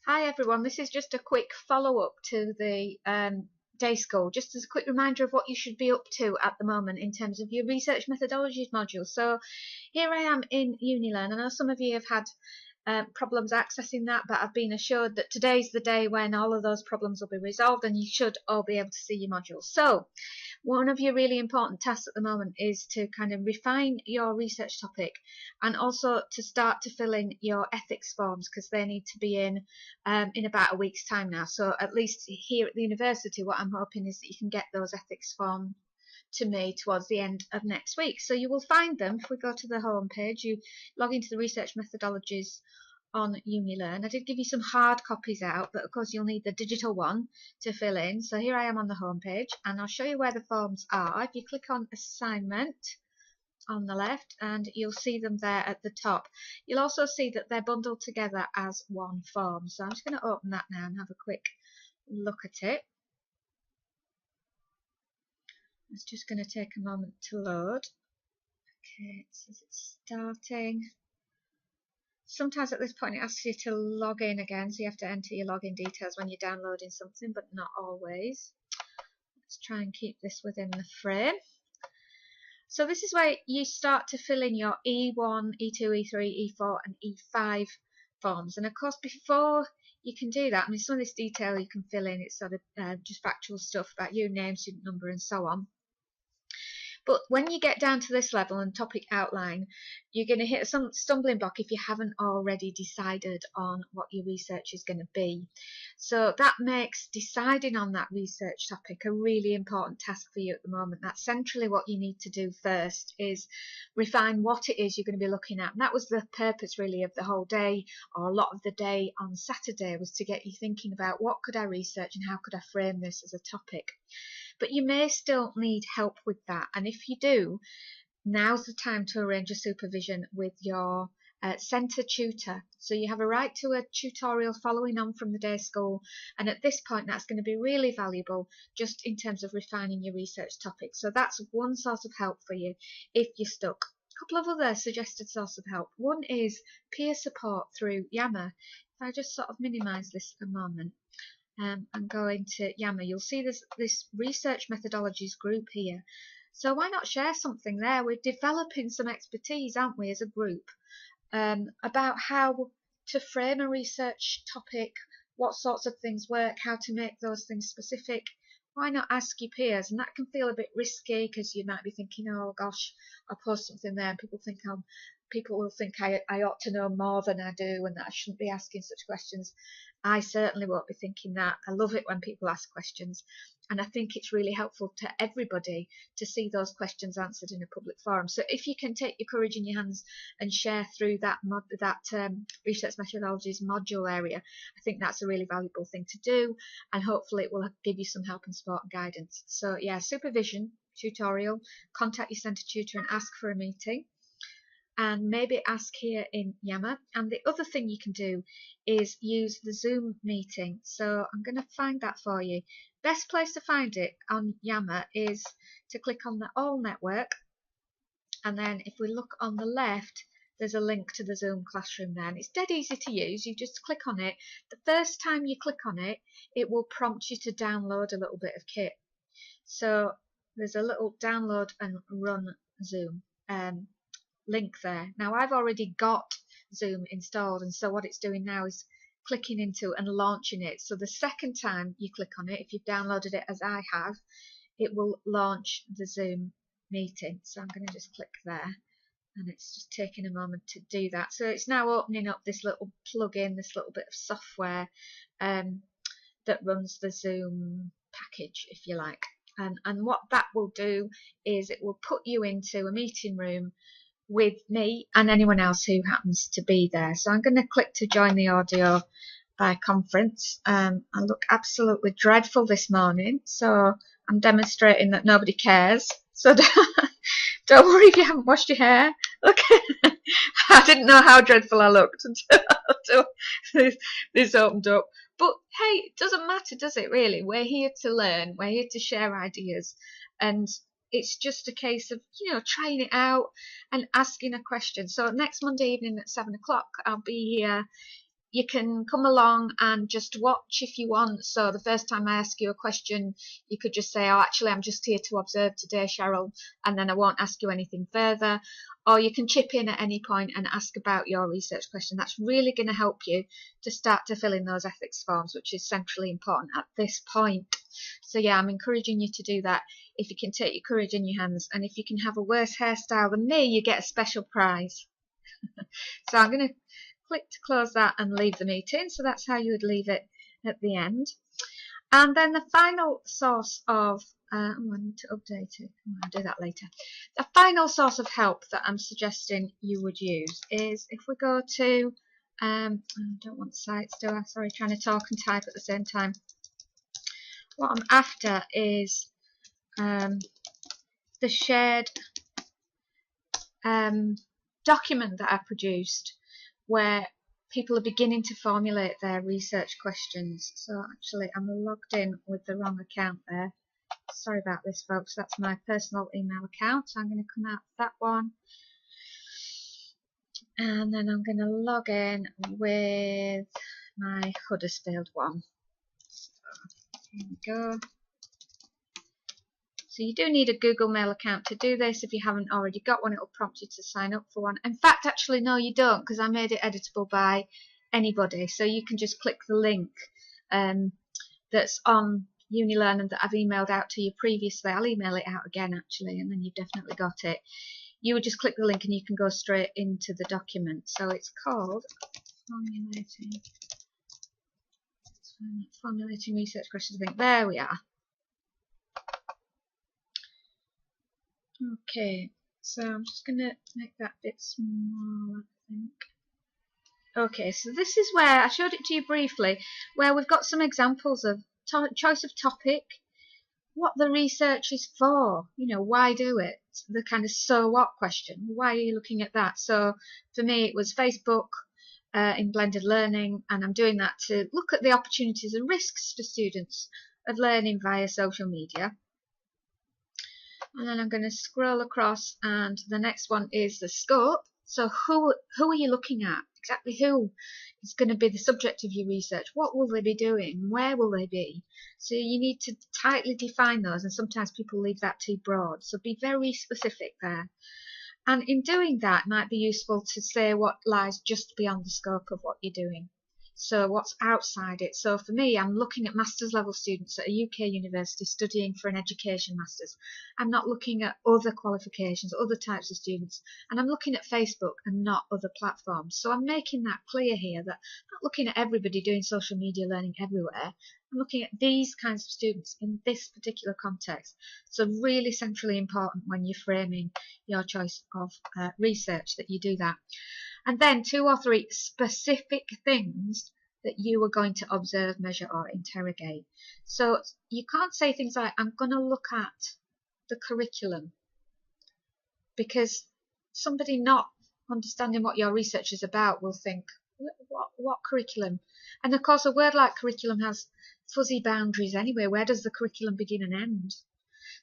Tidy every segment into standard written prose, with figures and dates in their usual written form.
Hi everyone, this is just a quick follow-up to the day school, just as a quick reminder of what you should be up to at the moment in terms of your research methodologies module. So here I am in UniLearn. I know some of you have had problems accessing that, but I've been assured that today's the day when all of those problems will be resolved and you should all be able to see your modules. So one of your really important tasks at the moment is to kind of refine your research topic and also to start to fill in your ethics forms, because they need to be in about a week's time now. So at least here at the university, what I'm hoping is that you can get those ethics forms to me towards the end of next week. So you will find them if we go to the home page. You log into the research methodologies on UniLearn. I did give you some hard copies out, but of course you'll need the digital one to fill in. So here I am on the home page, and I'll show you where the forms are. If you click on assignment on the left, and you'll see them there at the top. You'll also see that they're bundled together as one form. So I'm just going to open that now and have a quick look at it. It's just going to take a moment to load. Okay, it says it's starting. Sometimes at this point it asks you to log in again, so you have to enter your login details when you're downloading something, but not always. Let's try and keep this within the frame. So this is where you start to fill in your E1, E2, E3, E4 and E5 forms. And of course, before you can do that, I mean, some of this detail you can fill in, it's sort of just factual stuff about your name, student number and so on. But when you get down to this level and topic outline, you're going to hit some stumbling block if you haven't already decided on what your research is going to be. So that makes deciding on that research topic a really important task for you at the moment. That's centrally what you need to do first, is refine what it is you're going to be looking at. And that was the purpose really of the whole day, or a lot of the day on Saturday, was to get you thinking about what could I research and how could I frame this as a topic. But you may still need help with that, and if you do, now's the time to arrange a supervision with your centre tutor. So you have a right to a tutorial following on from the day school, and at this point that's going to be really valuable just in terms of refining your research topic. So that's one source of help for you if you're stuck. A couple of other suggested sources of help. One is peer support through Yammer. If I just sort of minimise this for a moment and go into Yammer, you'll see this research methodologies group here. So why not share something there? We're developing some expertise, aren't we, as a group, about how to frame a research topic, what sorts of things work, how to make those things specific. Why not ask your peers? And that can feel a bit risky because you might be thinking, oh gosh, I'll post something there and people will think I ought to know more than I do and that I shouldn't be asking such questions. I certainly won't be thinking that. I love it when people ask questions, and I think it's really helpful to everybody to see those questions answered in a public forum. So if you can take your courage in your hands and share through that research methodologies module area, I think that's a really valuable thing to do, and hopefully it will give you some help and support and guidance. So yeah, supervision, tutorial, contact your centre tutor and ask for a meeting. And maybe ask here in Yammer. And the other thing you can do is use the Zoom meeting. So I'm going to find that for you. Best place to find it on Yammer is to click on the All Network, and then if we look on the left, there's a link to the Zoom classroom there, and it's dead easy to use. You just click on it. The first time you click on it, it will prompt you to download a little bit of kit. So there's a little download and run Zoom link there. Now I've already got Zoom installed, and so what it's doing now is clicking into and launching it. So the second time you click on it, if you've downloaded it as I have, it will launch the Zoom meeting. So I'm going to just click there, and it's just taking a moment to do that. So it's now opening up this little plugin, this little bit of software that runs the Zoom package, if you like. And what that will do is it will put you into a meeting room with me and anyone else who happens to be there. So I'm going to click to join the audio by conference. I look absolutely dreadful this morning, so I'm demonstrating that nobody cares. So don't worry if you haven't washed your hair. Look, I didn't know how dreadful I looked until this opened up. But hey, it doesn't matter, does it really? We're here to learn. We're here to share ideas, and it's just a case of, trying it out and asking a question. So next Monday evening at 7 o'clock, I'll be here you can come along and just watch if you want. So the first time I ask you a question, you could just say, oh, actually, I'm just here to observe today, Cheryl, and then I won't ask you anything further. Or you can chip in at any point and ask about your research question. That's really going to help you to start to fill in those ethics forms, which is centrally important at this point. So yeah, I'm encouraging you to do that if you can take your courage in your hands. And if you can have a worse hairstyle than me, you get a special prize. So I'm going to click to close that and leave the meeting. So that's how you would leave it at the end. And then the final source of, I need to update it. I'll do that later. The final source of help that I'm suggesting you would use is if we go to, I don't want sites, do I? Sorry, trying to talk and type at the same time. What I'm after is the shared document that I produced where people are beginning to formulate their research questions. So actually I'm logged in with the wrong account there. Sorry about this, folks. That's my personal email account. So I'm going to come out of that one. And then I'm going to log in with my Huddersfield one. So here we go. So you do need a Google Mail account to do this. If you haven't already got one, it will prompt you to sign up for one. In fact, actually, no, you don't, because I made it editable by anybody. So you can just click the link that's on UniLearn and that I've emailed out to you previously. I'll email it out again, actually, and then you've definitely got it. You would just click the link and you can go straight into the document. So it's called Formulating Research Questions. I think there we are. Okay, so I'm just going to make that bit smaller, I think. Okay, so this is where I showed it to you briefly, where we've got some examples of choice of topic, what the research is for, you know, why do it, the kind of so what question, why are you looking at that? So for me it was Facebook in blended learning, and I'm doing that to look at the opportunities and risks for students of learning via social media. And then I'm going to scroll across, and the next one is the scope. So who are you looking at? Exactly who is going to be the subject of your research? What will they be doing? Where will they be? So you need to tightly define those, and sometimes people leave that too broad. So be very specific there. And in doing that, it might be useful to say what lies just beyond the scope of what you're doing. So what's outside it? So for me, I'm looking at master's level students at a UK university studying for an education master's. I'm not looking at other qualifications, other types of students, and I'm looking at Facebook and not other platforms. So I'm making that clear here that I'm not looking at everybody doing social media learning everywhere. I'm looking at these kinds of students in this particular context. So really centrally important when you're framing your choice of research that you do that. And then 2 or 3 specific things that you are going to observe, measure or interrogate. So you can't say things like, I'm going to look at the curriculum, because somebody not understanding what your research is about will think, what curriculum? And of course a word like curriculum has fuzzy boundaries anyway. Where does the curriculum begin and end?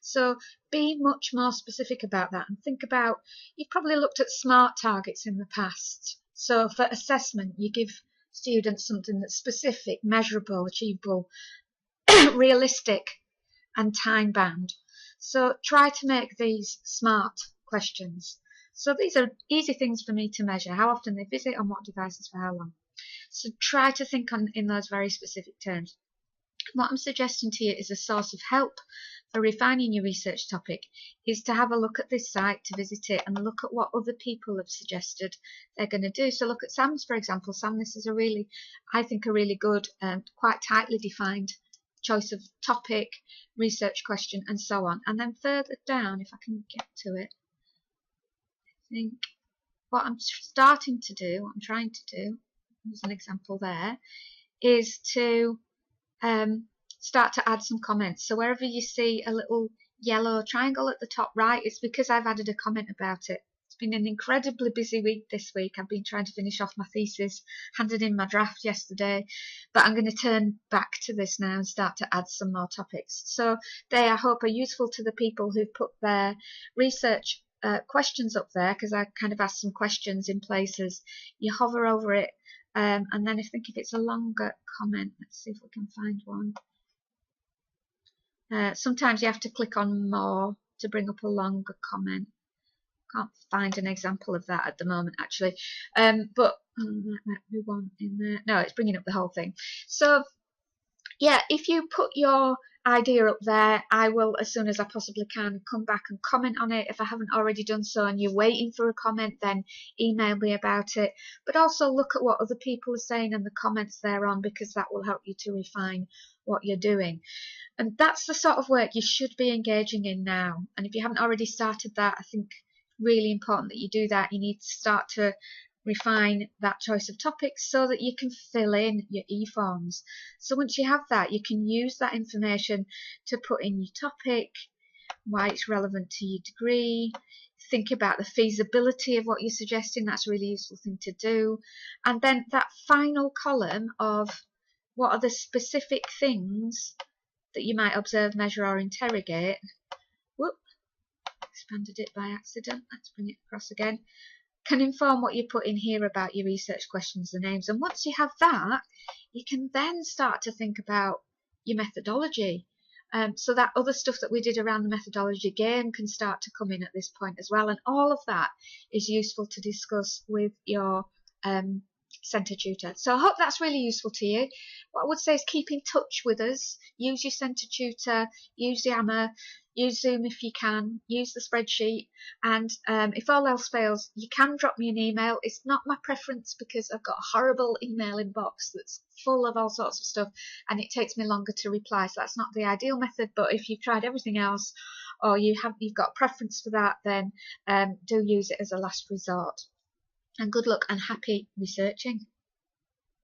So be much more specific about that, and think about, you've probably looked at SMART targets in the past. So for assessment, you give students something that's specific, measurable, achievable, realistic and time bound. So try to make these SMART questions. So these are easy things for me to measure: how often they visit, on what devices, for how long. So try to think in those very specific terms. What I'm suggesting to you is a source of help for refining your research topic is to have a look at this site, to visit it and look at what other people have suggested they're going to do. So look at SAMS, for example. SAM, this is a really, I think, a really good and quite tightly defined choice of topic, research question and so on. And then further down, if I can get to it, I think what I'm starting to do, what I'm trying to do, there's an example there, is to start to add some comments. So wherever you see a little yellow triangle at the top right, it's because I've added a comment about it. It's been an incredibly busy week this week. I've been trying to finish off my thesis, handed in my draft yesterday, but I'm going to turn back to this now and start to add some more topics. So they, I hope, are useful to the people who've put their research questions up there, because I kind of asked some questions in places. You hover over it And then I think if it's a longer comment, let's see if we can find one. Sometimes you have to click on more to bring up a longer comment. Can't find an example of that at the moment, actually. But that might be one in there. No, it's bringing up the whole thing. So yeah, if you put your idea up there, I will, as soon as I possibly can, come back and comment on it. If I haven't already done so and you're waiting for a comment, then email me about it. But also look at what other people are saying and the comments thereon, because that will help you to refine what you're doing. And that's the sort of work you should be engaging in now. And if you haven't already started that, I think really important that you do that. You need to start to refine that choice of topics so that you can fill in your e-forms. So once you have that, you can use that information to put in your topic, why it's relevant to your degree, think about the feasibility of what you're suggesting. That's a really useful thing to do. And then that final column of what are the specific things that you might observe, measure or interrogate. Whoop, expanded it by accident. Let's bring it across again. Can inform what you put in here about your research questions and aims. And once you have that, you can then start to think about your methodology. So that other stuff that we did around the methodology game can start to come in at this point as well. And all of that is useful to discuss with your centre tutor. So I hope that's really useful to you. What I would say is keep in touch with us. Use your centre tutor, use Yammer, use Zoom if you can, use the spreadsheet, and if all else fails, you can drop me an email. It's not my preference because I've got a horrible email inbox that's full of all sorts of stuff and it takes me longer to reply, so that's not the ideal method. But if you've tried everything else or you've got a preference for that, then do use it as a last resort. And good luck and happy researching.